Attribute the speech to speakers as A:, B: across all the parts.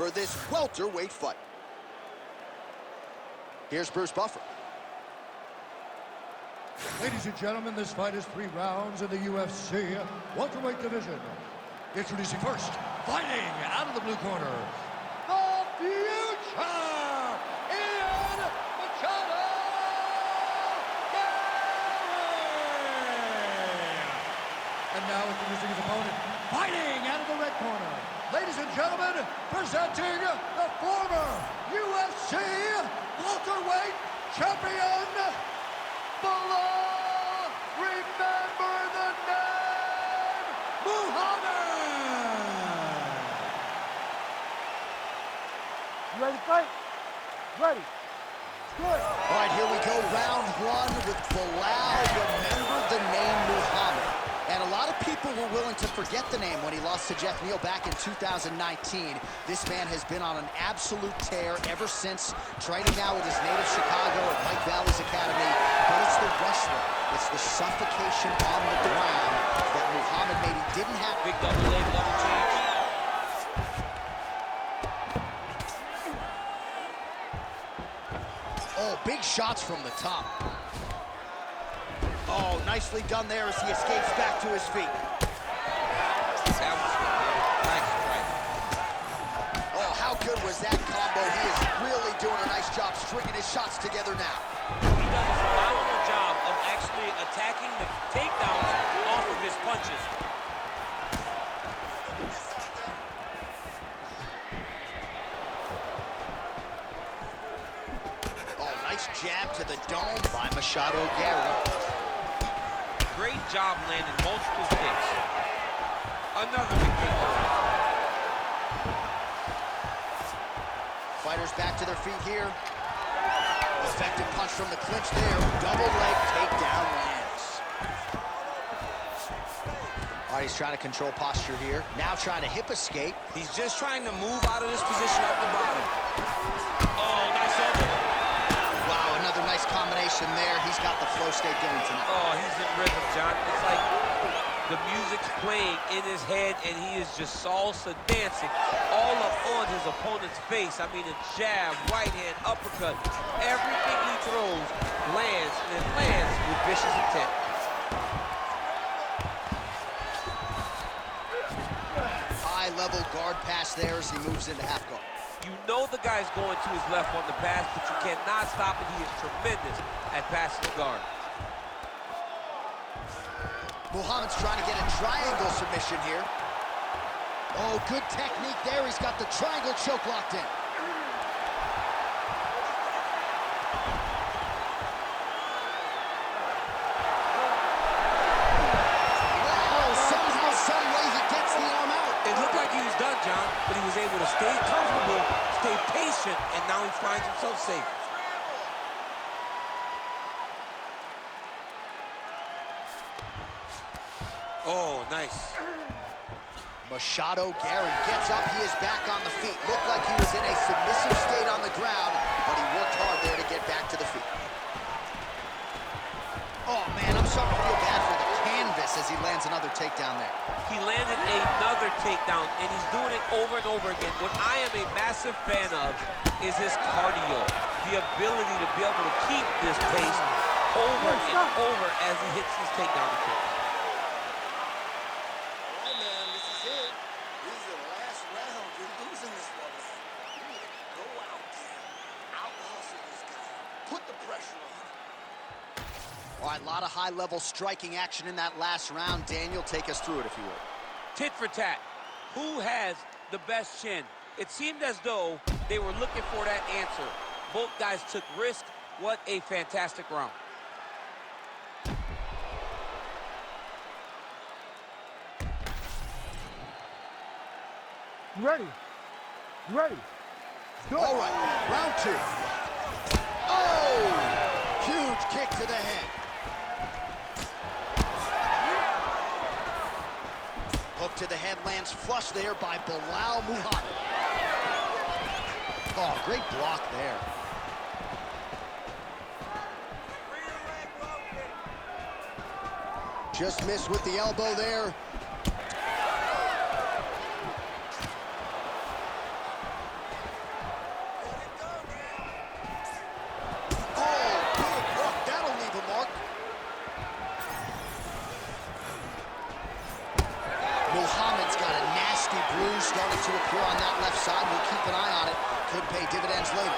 A: for this welterweight fight. Here's Bruce Buffer.
B: Ladies and gentlemen, this fight is 3 rounds in the UFC welterweight division. Introducing first, fighting out of the blue corner, the future, Machado Garry! And now introducing his opponent, fighting out of the red corner. Ladies and gentlemen, presenting the former UFC welterweight champion, Belal, remember the name, Muhammad!
C: You ready to fight? Ready. Good.
A: All right, here we go, round 1 with Belal. Remember the name Muhammad. And a lot of people were willing to forget the name when he lost to Jeff Neal back in 2019. This man has been on an absolute tear ever since, training now with his native Chicago at Mike Valley's Academy. But it's the wrestling, it's the suffocation on the ground that Muhammad maybe didn't have.
D: Big double leg, double change.
A: Oh, big shots from the top. Oh, nicely done there as he escapes back to his feet.
D: That was nice strike.
A: Oh, how good was that combo? He is really doing a nice job stringing his shots together now.
D: He does a phenomenal job of actually attacking the takedowns off of his punches.
A: Oh, nice jab to the dome by Machado Garry.
D: Great job landing multiple kicks. Another big kick.
A: Fighters back to their feet here. Effective punch from the clinch there. Double leg takedown lands. All right, he's trying to control posture here. Now trying to hip escape.
D: He's just trying to move out of this position at the bottom. Oh, nice elbow.
A: Wow, another nice combination there. He's got the flow state going tonight.
D: Oh, he's in rhythm, John. It's like the music's playing in his head, and he is just salsa dancing all up on his opponent's face. I mean, a jab, right hand, uppercut. Everything he throws lands, and it lands with vicious intent.
A: High-level guard pass there as he moves into half guard.
D: You know the guy's going to his left on the pass, but you cannot stop it. He is tremendous at passing the guard.
A: Muhammad's trying to get a triangle submission here. Oh, good technique there. He's got the triangle choke locked in. Wow, somehow, some way he gets the arm out.
D: It looked like he was done, John, but he was able to stay comfortable, stay patient, and now he finds himself safe. Oh, nice.
A: Machado Garry gets up. He is back on the feet. Looked like he was in a submissive state on the ground, but he worked hard there to get back to the feet. Oh, man, I'm starting to feel bad for the canvas as he lands another takedown there.
D: He landed another takedown, and he's doing it over and over again. What I am a massive fan of is his cardio, the ability to be able to keep this pace over and over as he hits his takedown attempts.
A: All right, a lot of high-level striking action in that last round. Daniel, take us through it, if you would.
D: Tit for tat. Who has the best chin? It seemed as though they were looking for that answer. Both guys took risk. What a fantastic round.
C: You ready? You ready?
A: All right, round 2. Oh! Huge kick to the head. Hook to the head lands flush there by Belal Muhammad. Oh, great block there. Just missed with the elbow there. on that left side. We'll keep an eye on it. Could pay dividends later.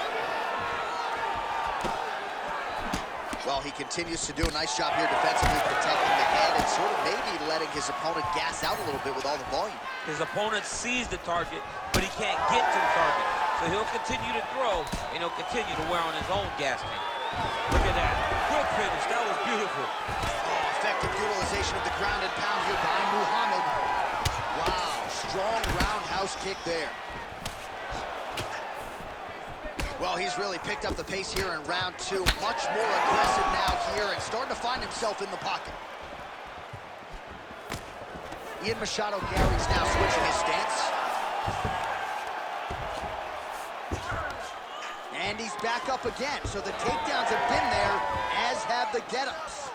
A: Well, he continues to do a nice job here defensively, protecting the head and sort of maybe letting his opponent gas out a little bit with all the volume.
D: His opponent sees the target, but he can't get to the target. So he'll continue to throw, and he'll continue to wear on his own gas tank. Look at that. Quick finish. That was beautiful.
A: Oh, effective utilization of the ground and pound here by Muhammad. Wow, strong roundhouse kick there. Well, he's really picked up the pace here in round two. Much more aggressive now here and starting to find himself in the pocket. Machado Garry's now switching his stance. And he's back up again. So the takedowns have been there, as have the get-ups.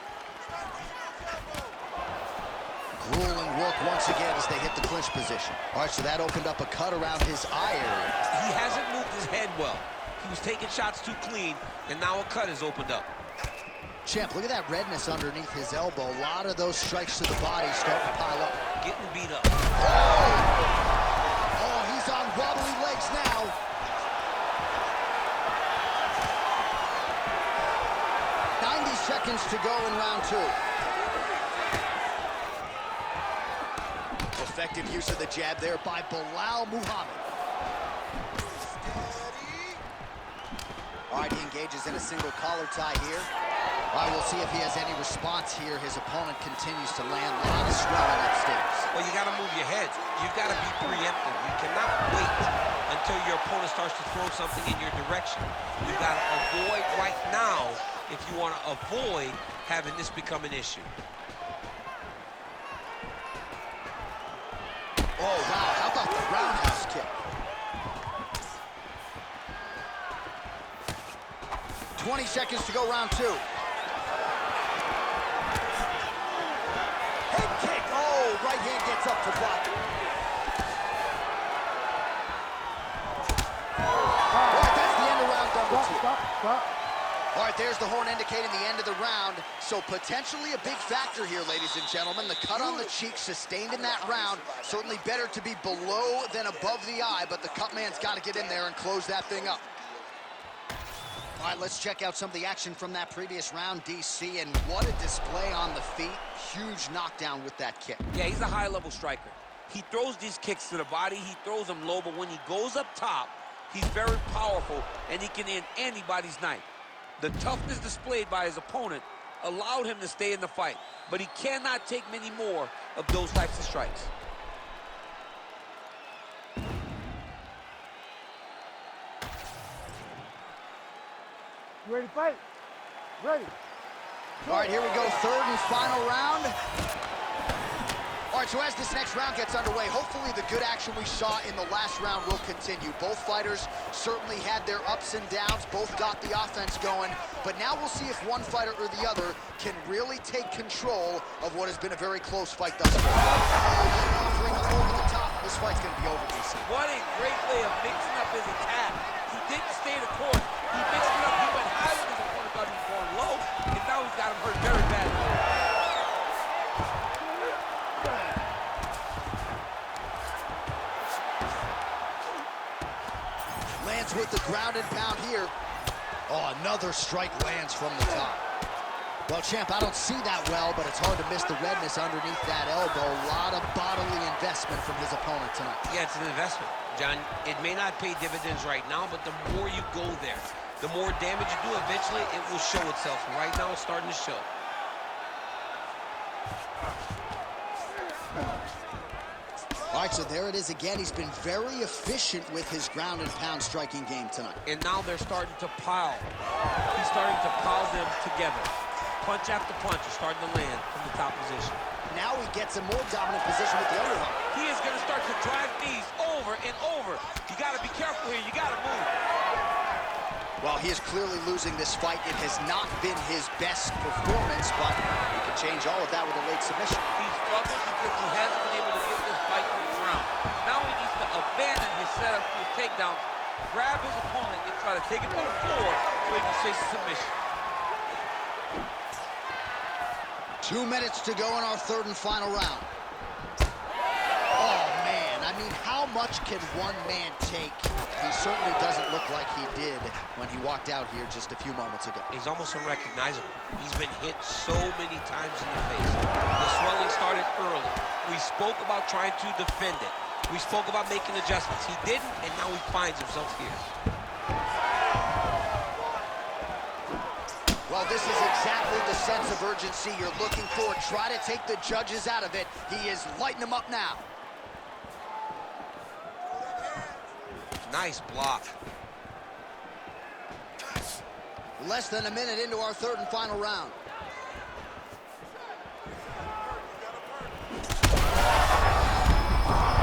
A: Grueling work once again as they hit the clinch position. All right, so that opened up a cut around his eye area.
D: He hasn't moved his head well. He was taking shots too clean, and now a cut has opened up.
A: Champ, look at that redness underneath his elbow. A lot of those strikes to the body starting to pile up.
D: Getting beat up.
A: Oh, he's on wobbly legs now. Seconds to go in round two. Effective use of the jab there by Belal Muhammad. All right, he engages in a single collar tie here. All right, we'll see if he has any response here. His opponent continues to land a lot of swelling upstairs.
D: Well, you got to move your head. You got to be preemptive. You cannot wait until your opponent starts to throw something in your direction. You got to avoid right now if you want to avoid having this become an issue.
A: Oh, wow, how about the roundhouse kick? 20 seconds to go, round two. Head kick, oh, right hand gets up to block it. All right, that's the end of round number two.
C: Stop.
A: All right, there's the horn indicating the end of the round. So potentially a big factor here, ladies and gentlemen. The cut on the cheek sustained in that round. Certainly better to be below than above the eye, but the cut man's got to get in there and close that thing up. All right, let's check out some of the action from that previous round, DC, and what a display on the feet. Huge knockdown with that kick.
D: Yeah, he's a high-level striker. He throws these kicks to the body. He throws them low, but when he goes up top, he's very powerful, and he can end anybody's night. The toughness displayed by his opponent allowed him to stay in the fight, but he cannot take many more of those types of strikes.
C: You ready to fight? Ready.
A: All right, here we go, third and final round. All right, so as this next round gets underway, hopefully the good action we saw in the last round will continue. Both fighters certainly had their ups and downs, both got the offense going, but now we'll see if one fighter or the other can really take control of what has been a very close fight thus far. Offering over the top. This fight's going to be over, DC.
D: What a great way of mixing up his attack. He didn't stay the course. He mixed it up. He went high when his opponent thought he was going low, and now he's got him hurt very badly.
A: Lands with the ground and pound here. Oh, another strike lands from the top. Well, champ, I don't see that well, but it's hard to miss the redness underneath that elbow. A lot of bodily investment from his opponent tonight.
D: Yeah, it's an investment, John. It may not pay dividends right now, but the more you go there, the more damage you do, eventually it will show itself. And right now, it's starting to show.
A: All right, so there it is again. He's been very efficient with his ground and pound striking game tonight.
D: And now they're starting to pile. He's starting to pile them together. Punch after punch is starting to land from the top position.
A: Now he gets a more dominant position with the underhook.
D: He is going to start to drive these over and over. You got to be careful here. You got to move.
A: Well, he is clearly losing this fight. It has not been his best performance, but he can change all of that with a late submission.
D: He's struggled because he hasn't been able to get this fight to the ground. Now he needs to abandon his setup to his takedown, grab his opponent, and try to take it to the floor so he can chase a submission.
A: 2 minutes to go in our third and final round. Oh, man. I mean, how much can one man take? He certainly doesn't look like he did when he walked out here just a few moments ago.
D: He's almost unrecognizable. He's been hit so many times in the face. The swelling started early. We spoke about trying to defend it. We spoke about making adjustments. He didn't, and now he finds himself here.
A: Well, this is exactly the sense of urgency you're looking for. Try to take the judges out of it. He is lighting them up now.
D: Nice block.
A: Less than a minute into our third and final round.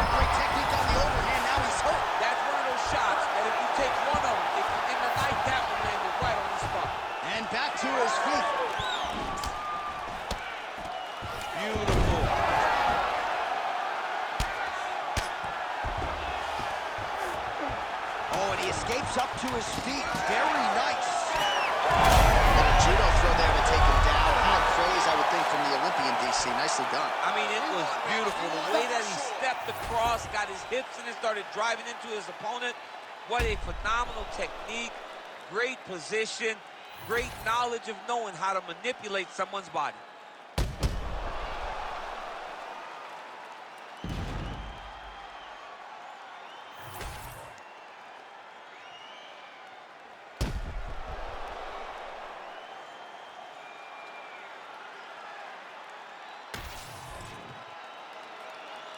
A: Great technique on the overhand. Now he's hurt.
D: That's one of those shots, and if you take one of them, if in the night, that one landed right on the spot.
A: And back to his feet.
D: Beautiful.
A: Oh, and he escapes up to his feet. Very nice. And a judo throw there to take him down. Odd phrase, I would think, from the Olympian, DC. Nicely done.
D: I mean, it was beautiful. The way that he stepped across, got his hips in and started driving into his opponent. What a phenomenal technique. Great position. Great knowledge of knowing how to manipulate someone's body.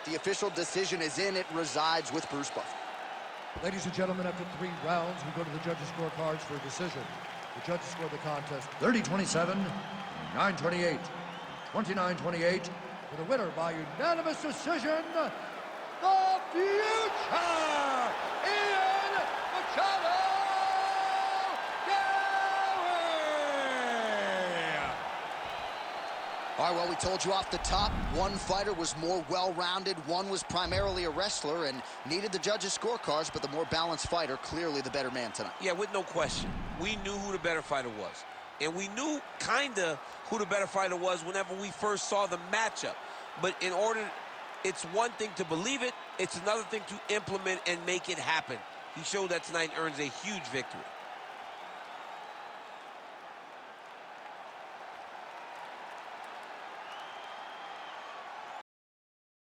A: The official decision is in. It resides with Bruce Buffer.
B: Ladies and gentlemen, after 3 rounds, we go to the judges' scorecards for a decision. The judges scored the contest 30-27, 9-28, 29-28, for the winner by unanimous decision, the future, Ian Machado Garry!
A: All right, well, we told you off the top, one fighter was more well-rounded, one was primarily a wrestler and needed the judges' scorecards, but the more balanced fighter, clearly the better man tonight.
D: Yeah, with no question. We knew who the better fighter was. And we knew kind of who the better fighter was whenever we first saw the matchup. But in order, it's one thing to believe it, it's another thing to implement and make it happen. He showed that tonight and earns a huge victory.